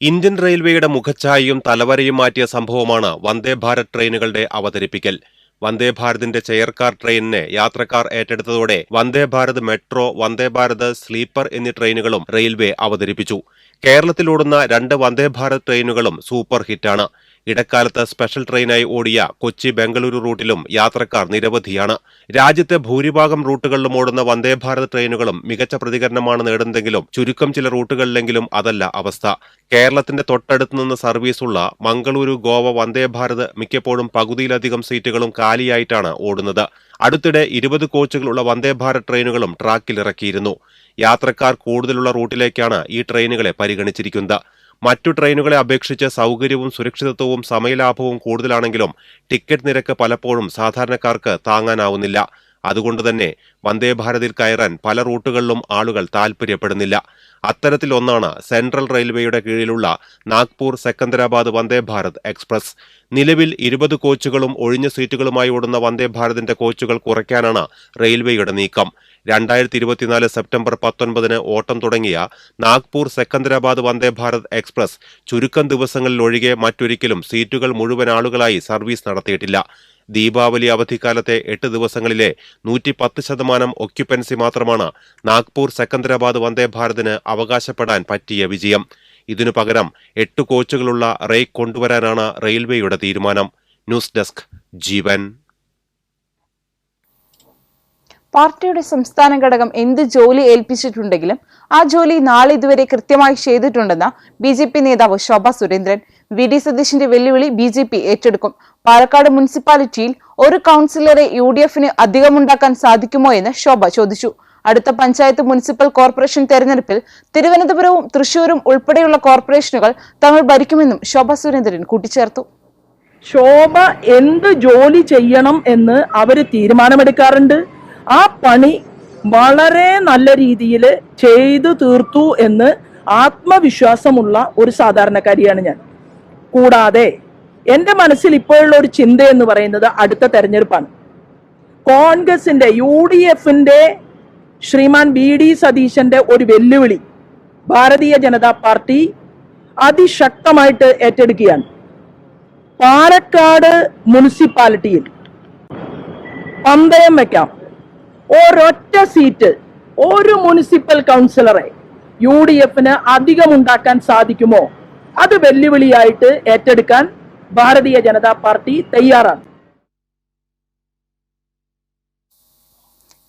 K: ഇന്ത്യൻ റെയിൽവേയുടെ മുഖച്ഛായയും തലവരയും മാറ്റിയ സംഭവമാണ് വന്ദേ ഭാരത് ട്രെയിനുകളുടെ അവതരിപ്പിക്കൽ. വന്ദേ ഭാരതിന്റെ ചെയർകാർ ട്രെയിനിനെ യാത്രക്കാർ ഏറ്റെടുത്തതോടെ വന്ദേ ഭാരത് മെട്രോ, വന്ദേ ഭാരത് സ്ലീപ്പർ എന്നീ ട്രെയിനുകളും റെയിൽവേ അവതരിപ്പിച്ചു. കേരളത്തിലോടുന്ന 2 വന്ദേ ഭാരത് ട്രെയിനുകളും സൂപ്പർ ഹിറ്റാണ്. ഇടക്കാലത്ത് സ്പെഷ്യൽ ട്രെയിനായി ഓടിയ കൊച്ചി ബംഗളൂരു റൂട്ടിലും യാത്രക്കാർ നിരവധിയാണ്. രാജ്യത്തെ ഭൂരിഭാഗം റൂട്ടുകളിലും ഓടുന്ന വന്ദേ ഭാരത് ട്രെയിനുകളും മികച്ച പ്രതികരണമാണ് നേടുന്നതെങ്കിലും ചുരുക്കം ചില റൂട്ടുകളിലെങ്കിലും അതല്ല അവസ്ഥ. കേരളത്തിന്റെ തൊട്ടടുത്തുനിന്ന് സർവീസുള്ള മംഗളൂരു ഗോവ വന്ദേ ഭാരത് മിക്കപ്പോഴും പകുതിയിലധികം സീറ്റുകളും കാലിയായിട്ടാണ് ഓടുന്നത്. അടുത്തിടെ 20 കോച്ചുകളുള്ള വന്ദേ ഭാരത് ട്രെയിനുകളും ട്രാക്കിലിറക്കിയിരുന്നു. യാത്രക്കാർ കൂടുതലുള്ള റൂട്ടിലേക്കാണ് ഈ ട്രെയിനുകളെ പരിഗണിച്ചിരിക്കുന്നത്. മറ്റു ട്രെയിനുകളെ അപേക്ഷിച്ച് സൗകര്യവും സുരക്ഷിതത്വവും സമയലാഭവും കൂടുതലാണെങ്കിലും ടിക്കറ്റ് നിരക്ക് പലപ്പോഴും സാധാരണക്കാർക്ക് താങ്ങാനാവുന്നില്ല. അതുകൊണ്ടുതന്നെ വന്ദേ ഭാരതിൽ കയറാൻ പല റൂട്ടുകളിലും ആളുകൾ താൽപര്യപ്പെടുന്നില്ല. അത്തരത്തിലൊന്നാണ് സെൻട്രൽ റെയിൽവേയുടെ കീഴിലുള്ള നാഗ്പൂർ സെക്കന്ദരാബാദ് വന്ദേ ഭാരത് എക്സ്പ്രസ്. നിലവിൽ 20 കോച്ചുകളും ഒഴിഞ്ഞ സീറ്റുകളുമായി ഓടുന്ന വന്ദേ ഭാരതിന്റെ കോച്ചുകൾ കുറയ്ക്കാനാണ് റെയിൽവേയുടെ നീക്കം. 2024 സെപ്റ്റംബർ 19 ഓട്ടം തുടങ്ങിയ നാഗ്പൂർ സെക്കന്ദരാബാദ് വന്ദേ ഭാരത് എക്സ്പ്രസ് ചുരുക്കം ദിവസങ്ങളിൽ ഒഴികെ മറ്റൊരിക്കലും സീറ്റുകൾ മുഴുവൻ ആളുകളായി സർവീസ് നടത്തിയിട്ടില്ല. ദീപാവലി അവധിക്കാലത്തെ 8 ദിവസങ്ങളിലെ 110% ഒക്യുപ്പൻസി മാത്രമാണ് നാഗ്പൂർ സെക്കന്ദരാബാദ് വന്ദേ ഭാരതിന് അവകാശപ്പെടാൻ പറ്റിയ വിജയം. ഇതിനു പകരം 8 കോച്ചുകളുള്ള റെയിൽ കൊണ്ടുവരാനാണ് റെയിൽവേയുടെ തീരുമാനം. ന്യൂസ് ഡെസ്ക് ജീവൻ.
A: പാർട്ടിയുടെ സംസ്ഥാന ഘടകം എന്ത് ജോലി ഏൽപ്പിച്ചിട്ടുണ്ടെങ്കിലും ആ ജോലി നാളെ ഇതുവരെ കൃത്യമായി ചെയ്തിട്ടുണ്ടെന്ന് ബി നേതാവ് ശോഭ സുരേന്ദ്രൻ. വി ഡി സതീശന്റെ വെല്ലുവിളി ബി ഏറ്റെടുക്കും. പാലക്കാട് മുനിസിപ്പാലിറ്റിയിൽ ഒരു കൌൺസിലറെ UDF-ന് അധികമുണ്ടാക്കാൻ സാധിക്കുമോ എന്ന് ശോഭ ചോദിച്ചു. അടുത്ത പഞ്ചായത്ത് മുനിസിപ്പൽ കോർപ്പറേഷൻ തെരഞ്ഞെടുപ്പിൽ തിരുവനന്തപുരവും തൃശൂരും ഉൾപ്പെടെയുള്ള കോർപ്പറേഷനുകൾ തങ്ങൾ ഭരിക്കുമെന്നും ശോഭ സുരേന്ദ്രൻ കൂട്ടിച്ചേർത്തു.
L: ശോഭ എന്ത് ജോലി ചെയ്യണം എന്ന് അവര് തീരുമാനമെടുക്കാറുണ്ട്. ആ പണി വളരെ നല്ല രീതിയിൽ ചെയ്തു തീർത്തു എന്ന് ആത്മവിശ്വാസമുള്ള ഒരു സാധാരണക്കാരിയാണ് ഞാൻ. കൂടാതെ എൻ്റെ മനസ്സിൽ ഇപ്പോഴുള്ള ഒരു ചിന്ത എന്ന് പറയുന്നത് അടുത്ത തെരഞ്ഞെടുപ്പാണ്. കോൺഗ്രസിന്റെ UDF-ന്റെ ശ്രീമാൻ BD സതീശന്റെ ഒരു വെല്ലുവിളി ഭാരതീയ ജനതാ പാർട്ടി അതിശക്തമായിട്ട് ഏറ്റെടുക്കുകയാണ്. പാലക്കാട് മുനിസിപ്പാലിറ്റിയിൽ പന്തയം വെക്കാം. ഒരൊറ്റ സീറ്റ്, ഒരു മുനിസിപ്പൽ കൗൺസിലറെ UDF-ന് അധികമുണ്ടാക്കാൻ സാധിക്കുമോ? അത് വെല്ലുവിളിയായിട്ട് ഏറ്റെടുക്കാൻ ഭാരതീയ ജനതാ പാർട്ടി തയ്യാറാണ്.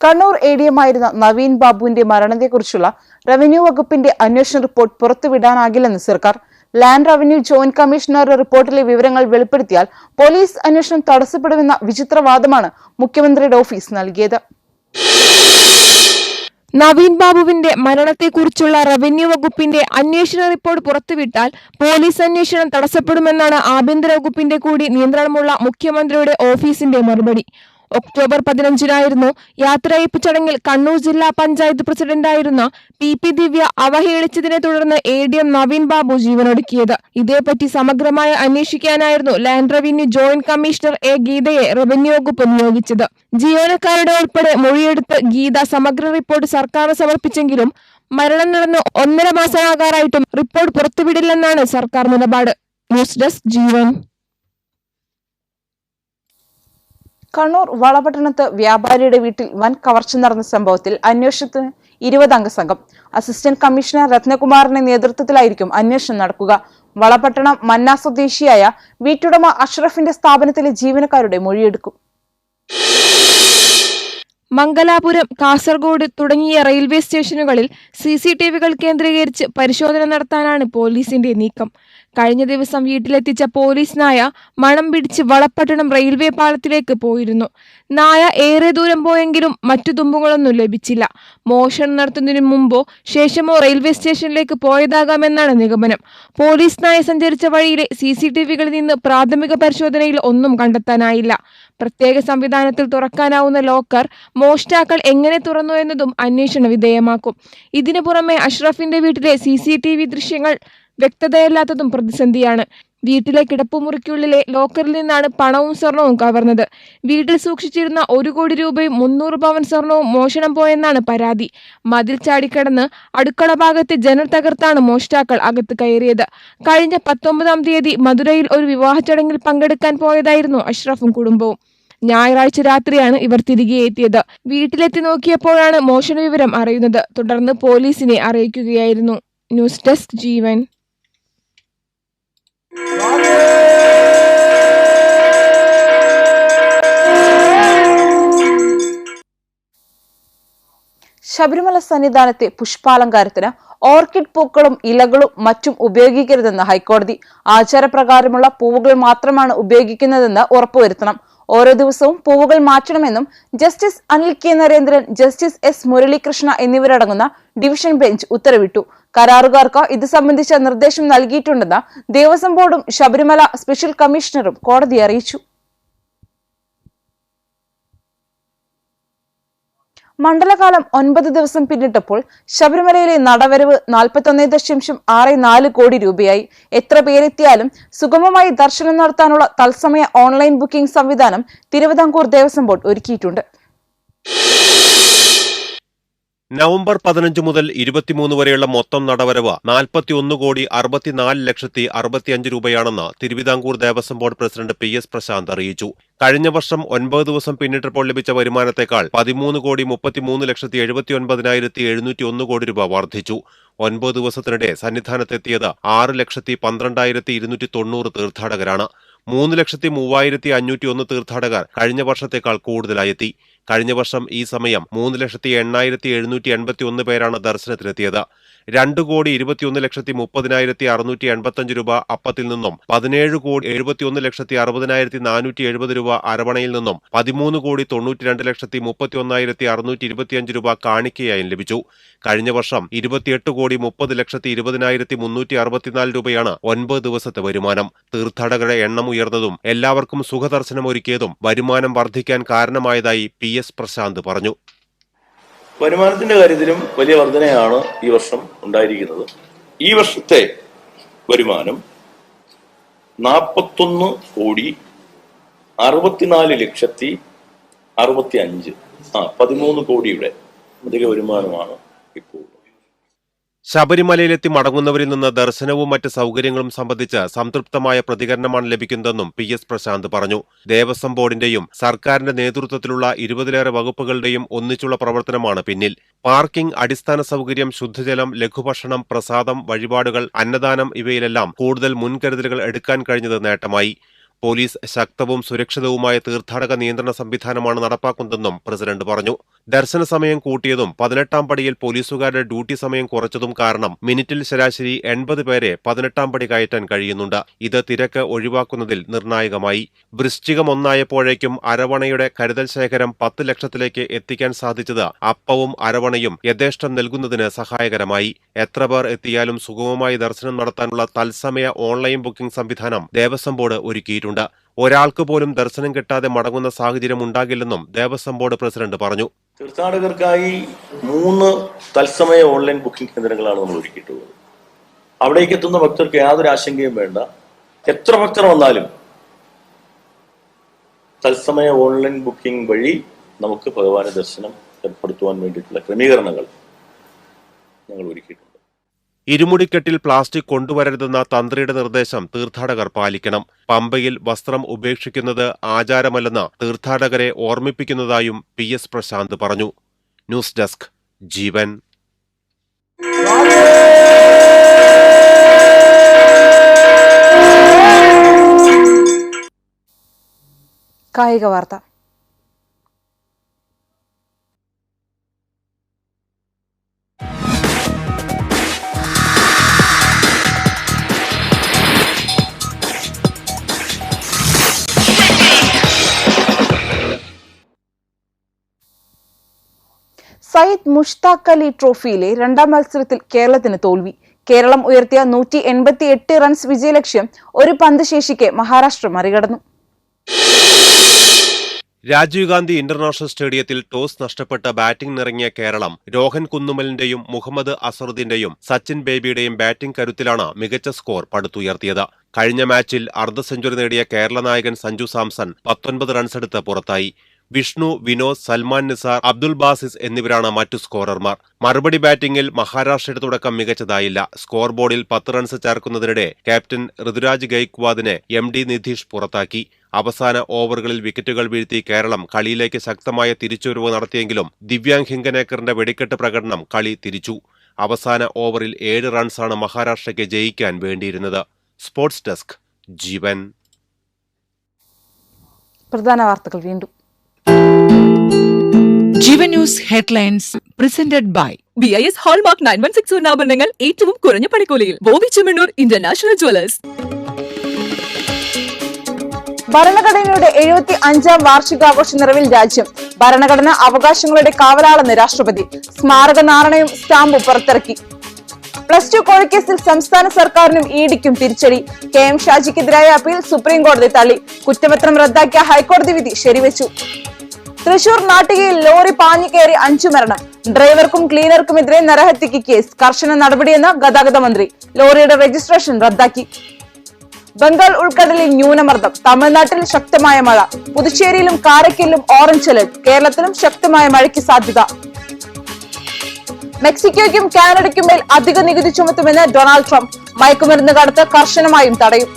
A: കണ്ണൂർ ADM-ആയിരുന്ന നവീൻ ബാബുവിന്റെ മരണത്തെക്കുറിച്ചുള്ള റവന്യൂ വകുപ്പിന്റെ അന്വേഷണ റിപ്പോർട്ട് പുറത്തുവിടാനാകില്ലെന്ന് സർക്കാർ. ലാൻഡ് റവന്യൂ ജോയിന്റ് കമ്മീഷണറുടെ റിപ്പോർട്ടിലെ വിവരങ്ങൾ വെളിപ്പെടുത്തിയാൽ പോലീസ് അന്വേഷണം തടസ്സപ്പെടുമെന്ന വിചിത്രവാദമാണ് മുഖ്യമന്ത്രിയുടെ ഓഫീസ് നൽകിയത്.
J: നവീൻ ബാബുവിന്റെ മരണത്തെക്കുറിച്ചുള്ള റവന്യൂ വകുപ്പിന്റെ അന്വേഷണ റിപ്പോർട്ട് പുറത്തുവിട്ടാൽ പോലീസ് അന്വേഷണം തടസ്സപ്പെടുമെന്നാണ് ആഭ്യന്തര വകുപ്പിന്റെ കൂടി നിയന്ത്രണമുള്ള മുഖ്യമന്ത്രിയുടെ ഓഫീസിന്റെ മറുപടി. ഒക്ടോബർ 15-നായിരുന്നു യാത്രയയപ്പ് ചടങ്ങിൽ കണ്ണൂർ ജില്ലാ പഞ്ചായത്ത് പ്രസിഡന്റായിരുന്ന PP ദിവ്യ അവഹേളിച്ചതിനെ തുടർന്ന് ADM നവീൻ ബാബു ജീവനൊടുക്കിയത്. ഇതേപ്പറ്റി സമഗ്രമായി അന്വേഷിക്കാനായിരുന്നു land revenue joint commissioner A ഗീതയെ റവന്യൂ വകുപ്പ് നിയോഗിച്ചത്. ജീവനക്കാരുടെ ഉൾപ്പെടെ മൊഴിയെടുത്ത് ഗീത സമഗ്ര റിപ്പോർട്ട് സർക്കാരിന് സമർപ്പിച്ചെങ്കിലും മരണം നടന്ന് 1.5 മാസമാകാറായിട്ടും റിപ്പോർട്ട് പുറത്തുവിടില്ലെന്നാണ് സർക്കാർ നിലപാട്. ന്യൂസ് ഡെസ്ക് ജീവൻ.
A: കണ്ണൂർ വളപട്ടണത്ത് വ്യാപാരിയുടെ വീട്ടിൽ വൻ കവർച്ച നടന്ന സംഭവത്തിൽ അന്വേഷണത്തിന് 20-അംഗ സംഘം. അസിസ്റ്റന്റ് കമ്മീഷണർ രത്നകുമാറിന്റെ നേതൃത്വത്തിലായിരിക്കും അന്വേഷണം നടക്കുക. വളപട്ടണം മന്ന സ്വദേശിയായ വീട്ടുടമ അഷ്റഫിന്റെ സ്ഥാപനത്തിലെ ജീവനക്കാരുടെ മൊഴിയെടുക്കും.
J: മംഗലാപുരം, കാസർഗോഡ് തുടങ്ങിയ റെയിൽവേ സ്റ്റേഷനുകളിൽ CCTV-കൾ കേന്ദ്രീകരിച്ച് പരിശോധന നടത്താനാണ് പോലീസിന്റെ നീക്കം. കഴിഞ്ഞ ദിവസം വീട്ടിലെത്തിച്ച പോലീസ് നായ മണം പിടിച്ച് വളപട്ടണം റെയിൽവേ പാളത്തിലേക്ക് പോയിരുന്നു. നായ ഏറെ ദൂരം പോയെങ്കിലും മറ്റു തുമ്പുകളൊന്നും ലഭിച്ചില്ല. മോഷണം നടത്തുന്നതിനു മുമ്പോ ശേഷമോ റെയിൽവേ സ്റ്റേഷനിലേക്ക് പോയതാകാമെന്നാണ് നിഗമനം. പോലീസ് നായ സഞ്ചരിച്ച വഴിയിലെ CCTV-കളിൽ നിന്ന് പ്രാഥമിക പരിശോധനയിൽ ഒന്നും കണ്ടെത്താനായില്ല. പ്രത്യേക സംവിധാനത്തിൽ തുറക്കാനാവുന്ന ലോക്കർ മോഷ്ടാക്കൾ എങ്ങനെ തുറന്നു എന്നതും അന്വേഷണ വിധേയമാക്കും. ഇതിനു പുറമെ അഷ്റഫിന്റെ വീട്ടിലെ CCTV ദൃശ്യങ്ങൾ വ്യക്തതയില്ലാത്തതും പ്രതിസന്ധിയാണ്. വീട്ടിലെ കിടപ്പുമുറിക്കുള്ളിലെ ലോക്കറിൽ നിന്നാണ് പണവും സ്വർണവും കവർന്നത്. വീട്ടിൽ സൂക്ഷിച്ചിരുന്ന 1 കോടി രൂപയും 300 പവൻ സ്വർണവും മോഷണം പോയെന്നാണ് പരാതി. മതിൽ ചാടിക്കടന്ന് അടുക്കള ഭാഗത്തെ ജനൽ തകർത്താണ് മോഷ്ടാക്കൾ അകത്ത് കയറിയത്. കഴിഞ്ഞ 19-ാം തീയതി മധുരയിൽ ഒരു വിവാഹ ചടങ്ങിൽ പങ്കെടുക്കാൻ പോയതായിരുന്നു അഷ്റഫും കുടുംബവും. ഞായറാഴ്ച രാത്രിയാണ് ഇവർ തിരികെ എത്തിയത്. വീട്ടിലെത്തി നോക്കിയപ്പോഴാണ് മോഷണ വിവരം അറിയുന്നത്. തുടർന്ന് പോലീസിനെ അറിയിക്കുകയായിരുന്നു. ന്യൂസ് ഡെസ്ക് ജീവൻ.
A: ശബരിമല സന്നിധാനത്തെ പുഷ്പാലങ്കാരത്തിന് ഓർക്കിഡ് പൂക്കളും ഇലകളും മറ്റും ഉപയോഗിക്കരുതെന്ന് ഹൈക്കോടതി. ആചാരപ്രകാരമുള്ള പൂവുകൾ മാത്രമാണ് ഉപയോഗിക്കുന്നതെന്ന് ഉറപ്പുവരുത്തണം. ഓരോ ദിവസവും പൂവുകൾ മാറ്റണമെന്നും justice Anil K. Narendran, justice S. Muralikrishna എന്നിവരടങ്ങുന്ന ഡിവിഷൻ ബെഞ്ച് ഉത്തരവിട്ടു. കരാറുകാർക്ക് ഇത് സംബന്ധിച്ച നിർദ്ദേശം നൽകിയിട്ടുണ്ടെന്ന് ദേവസ്വം ബോർഡും ശബരിമല സ്പെഷ്യൽ കമ്മീഷണറും കോടതിയെ അറിയിച്ചു. മണ്ഡലകാലം 9 ദിവസം പിന്നിട്ടപ്പോൾ ശബരിമലയിലെ നടവരവ് 41.64 കോടി രൂപയായി. എത്ര പേരെത്തിയാലും സുഗമമായി ദർശനം നടത്താനുള്ള തത്സമയ ഓൺലൈൻ ബുക്കിംഗ് സംവിധാനം തിരുവിതാംകൂർ ദേവസ്വം ബോർഡ് ഒരുക്കിയിട്ടുണ്ട്.
K: നവംബർ 15 മുതൽ 23 വരെയുള്ള മൊത്തം നടവരവ് 41,64,65 രൂപയാണെന്ന് Thiruvithamkoor Devaswom board president PS Prasanth അറിയിച്ചു. കഴിഞ്ഞ വർഷം 9 ദിവസം പിന്നിട്ടപ്പോൾ ലഭിച്ച വരുമാനത്തേക്കാൾ 13,33,79,701 കോടി രൂപ വർദ്ധിച്ചു. 9 ദിവസത്തിനിടെ സന്നിധാനത്തെത്തിയത് 6,12,290 തീർത്ഥാടകരാണ്. 3,03,501 തീർത്ഥാടകർ കഴിഞ്ഞ വർഷത്തേക്കാൾ കൂടുതലായെത്തി. കഴിഞ്ഞ വർഷം ഈ സമയം 3,08,781 പേരാണ് ദർശനത്തിനെത്തിയത്. 2,21,30,685 രൂപ അപ്പത്തിൽ നിന്നും 17,71,60,470 രൂപ അരവണയിൽ നിന്നും 13,92,31,625 രൂപ കാണിക്കയായും ലഭിച്ചു. കഴിഞ്ഞ വർഷം 28,30,20,364 രൂപയാണ് 9 ദിവസത്തെ വരുമാനം. തീർത്ഥാടകരുടെ എണ്ണം ഉയർന്നതും എല്ലാവർക്കും സുഖദർശനമൊരുക്കിയതും വരുമാനം വർദ്ധിക്കാൻ കാരണമായതായി PS പ്രശാന്ത് പറഞ്ഞു.
M: വരുമാനത്തിന്റെ കാര്യത്തിലും വലിയ വർധനയാണ് ഈ വർഷം ഉണ്ടായിരിക്കുന്നത്. ഈ വർഷത്തെ വരുമാനം 41,64,65,13 കോടിയുടെ അധിക വരുമാനമാണ് ഇപ്പോൾ.
K: ശബരിമലയിലെത്തി മടങ്ങുന്നവരിൽ നിന്ന് ദർശനവും മറ്റ് സൗകര്യങ്ങളും സംബന്ധിച്ച് സംതൃപ്തമായ പ്രതികരണമാണ് ലഭിക്കുന്നതെന്നും PS പ്രശാന്ത് പറഞ്ഞു. ദേവസ്വം ബോർഡിന്റെയും സർക്കാരിന്റെ നേതൃത്വത്തിലുള്ള 20ലേറെ വകുപ്പുകളുടെയും ഒന്നിച്ചുള്ള പ്രവർത്തനമാണ് പിന്നിൽ. പാർക്കിംഗ്, അടിസ്ഥാന സൗകര്യം, ശുദ്ധജലം, ലഘുഭക്ഷണം, പ്രസാദം, വഴിപാടുകൾ, അന്നദാനം ഇവയിലെല്ലാം കൂടുതൽ മുൻകരുതലുകൾ എടുക്കാൻ കഴിഞ്ഞത് നേട്ടമായി. പോലീസ് ശക്തവും സുരക്ഷിതവുമായ തീർത്ഥാടക നിയന്ത്രണ സംവിധാനമാണ് നടപ്പാക്കുന്നതെന്നും പ്രസിഡന്റ് പറഞ്ഞു. ദർശന സമയം കൂട്ടിയതും 18ാം പടിയിൽ പോലീസുകാരുടെ ഡ്യൂട്ടി സമയം കുറച്ചതും കാരണം മിനിറ്റിൽ ശരാശരി 80 പേരെ 18ാം പടി കയറ്റാൻ കഴിയുന്നുണ്ട്. ഇത് തിരക്ക് ഒഴിവാക്കുന്നതിൽ നിർണായകമായി. വൃശ്ചികം 1 അരവണയുടെ കരുതൽ ശേഖരം 10 ലക്ഷത്തിലേക്ക് എത്തിക്കാൻ സാധിച്ചത് അപ്പവും അരവണയും യഥേഷ്ടം നൽകുന്നതിന് സഹായകരമായി. എത്ര പേർ എത്തിയാലും സുഗമമായി ദർശനം നടത്താനുള്ള തത്സമയ ഓൺലൈൻ ബുക്കിംഗ് സംവിധാനം ദേവസ്വം ബോർഡ് ഒരുക്കിയിട്ടുണ്ട്. ഒരാൾക്ക് പോലും ദർശനം കിട്ടാതെ മടങ്ങുന്ന സാഹചര്യം ഉണ്ടാകില്ലെന്നും ദേവസ്വം ബോർഡ് പ്രസിഡന്റ് പറഞ്ഞു.
M: തീർത്ഥാടകർക്കായി 3 തത്സമയ ഓൺലൈൻ ബുക്കിംഗ് കേന്ദ്രങ്ങളാണ് നമ്മൾ ഒരുക്കിയിട്ടുള്ളത്. അവിടേക്ക് എത്തുന്ന ഭക്തർക്ക് യാതൊരു ആശങ്കയും വേണ്ട. എത്ര ഭക്തർ വന്നാലും തത്സമയ ഓൺലൈൻ ബുക്കിംഗ് വഴി നമുക്ക് ഭഗവാന്റെ ദർശനം ഏർപ്പെടുത്തുവാൻ വേണ്ടിയിട്ടുള്ള ക്രമീകരണങ്ങൾ ഞങ്ങൾ ഒരുക്കിയിട്ടുണ്ട്.
K: ഇരുമുടിക്കെട്ടിൽ പ്ലാസ്റ്റിക് കൊണ്ടുവരരുതെന്ന തന്ത്രിയുടെ നിർദ്ദേശം തീർത്ഥാടകർ പാലിക്കണം. പമ്പയിൽ വസ്ത്രം ഉപേക്ഷിക്കുന്നത് ആചാരമല്ലെന്ന് തീർത്ഥാടകരെ ഓർമ്മിപ്പിക്കുന്നതായും PS പ്രശാന്ത് പറഞ്ഞു. ന്യൂസ് ഡെസ്ക് ജീവൻ.
A: കായിക വാർത്ത. സയ്യിദ് മുഷ്താഖ് അലി ട്രോഫിയിലെ 2ാം മത്സരത്തിൽ കേരളത്തിന് തോൽവി. കേരളം ഉയർത്തിയ 188 റൺസ് വിജയലക്ഷ്യം ഒരു പന്ത് ശേഷിക്കെ മഹാരാഷ്ട്ര മറികടന്നു.
K: രാജീവ് ഗാന്ധി ഇന്റർനാഷണൽ സ്റ്റേഡിയത്തിൽ ടോസ് നഷ്ടപ്പെട്ട് ബാറ്റിംഗിനിറങ്ങിയ കേരളം രോഹൻ കുന്നുമലിന്റെയും മുഹമ്മദ് അസറുദ്ദീന്റെയും സച്ചിൻ ബേബിയുടെയും ബാറ്റിംഗ് കരുത്തിലാണ് മികച്ച സ്കോർ പടുത്തുയർത്തിയത്. കഴിഞ്ഞ മാച്ചിൽ അർദ്ധ സെഞ്ചുറി നേടിയ കേരള നായകൻ സഞ്ജു സാംസൺ 19 റൺസെടുത്ത് പുറത്തായി. വിഷ്ണു, വിനോദ്, സൽമാൻ നിസാർ, അബ്ദുൽ ബാസിസ് എന്നിവരാണ് മറ്റു സ്കോറർമാർ. മറുപടി ബാറ്റിംഗിൽ മഹാരാഷ്ട്രയുടെ തുടക്കം മികച്ചതായില്ല. സ്കോർ ബോർഡിൽ 10 റൺസ് ചേർക്കുന്നതിനിടെ ക്യാപ്റ്റൻ ഋതുരാജ് ഗെയ്ക്വാദിനെ MD നിധീഷ് പുറത്താക്കി. അവസാന ഓവറുകളിൽ വിക്കറ്റുകൾ വീഴ്ത്തി കേരളം കളിയിലേക്ക് ശക്തമായ തിരിച്ചുവരവ് നടത്തിയെങ്കിലും ദിവ്യാങ് ഹിംഗനേക്കറിന്റെ വെടിക്കെട്ട് പ്രകടനം കളി തിരിച്ചു. അവസാന ഓവറിൽ 7 റൺസാണ് മഹാരാഷ്ട്രയ്ക്ക് ജയിക്കാൻ വേണ്ടിയിരുന്നത്. സ്പോർട്സ് ഡെസ്ക് ജീവൻ.
A: പ്രധാന വാർത്തകൾ വീണ്ടും.
B: Jeevan news headlines presented by
C: BIS hallmark 9164 സ്വർണ്ണാഭരണങ്ങൾ ഏറ്റവും കുറഞ്ഞ പണിക്കൂലിയിൽ ബോബി ചെമ്മണ്ണൂർ ഇന്റർനാഷണൽ ജ്വല്ലേഴ്സ്.
A: ഭരണഘടനയുടെ 75ാം വാർഷികാഘോഷ നിറവിൽ രാജ്യം. ഭരണഘടനാ അവകാശങ്ങളുടെ കാവലാളെന്ന് രാഷ്ട്രപതി. സ്മാരക നാണയവും സ്റ്റാമ്പും പുറത്തിറക്കി. +2 കോഴക്കേസിൽ സംസ്ഥാന സർക്കാരിനും EDക്കും തിരിച്ചടി. KM ഷാജിക്കെതിരായ അപ്പീൽ സുപ്രീം കോടതി തള്ളി. കുറ്റപത്രം റദ്ദാക്കിയ ഹൈക്കോടതി വിധി ശരിവെച്ചു. തൃശൂർ നാട്ടികയിൽ ലോറി പാഞ്ഞുകയറി 5 മരണം. ഡ്രൈവർക്കും ക്ലീനർക്കുമെതിരെ നരഹത്യക്ക് കേസ്. കർശന നടപടിയെന്ന് ഗതാഗത മന്ത്രി. ലോറിയുടെ രജിസ്ട്രേഷൻ റദ്ദാക്കി. ബംഗാൾ ഉൾക്കടലിൽ ന്യൂനമർദ്ദം. തമിഴ്നാട്ടിൽ ശക്തമായ മഴ. പുതുച്ചേരിയിലും കാരയ്ക്കലിലും ഓറഞ്ച് അലർട്ട്. കേരളത്തിലും ശക്തമായ മഴയ്ക്ക് സാധ്യത. മെക്സിക്കോയ്ക്കും കാനഡയ്ക്കും മേൽ അധിക നികുതി ചുമത്തുമെന്ന് ഡൊണാൾഡ് ട്രംപ്. മയക്കുമരുന്ന് കടത്ത് കർശനമായും തടയും.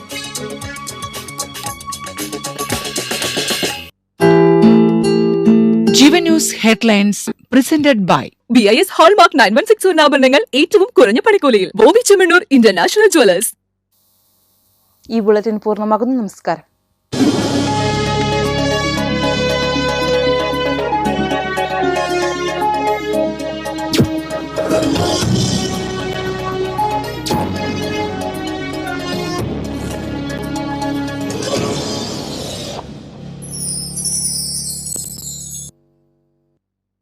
B: Jeevan news headlines presented by
C: BIS hallmark 916 സ്വർണ്ണാഭരണങ്ങൾ ഏറ്റവും കുറഞ്ഞ പണിക്കൂലിയിൽ ബോബി ചെമ്മണ്ണൂർ ഇന്റർനാഷണൽ ജ്വല്ലേഴ്സ്.
A: ഈ ബുള്ളറ്റിൻ പൂർണ്ണമാകുന്നു. നമസ്കാരം.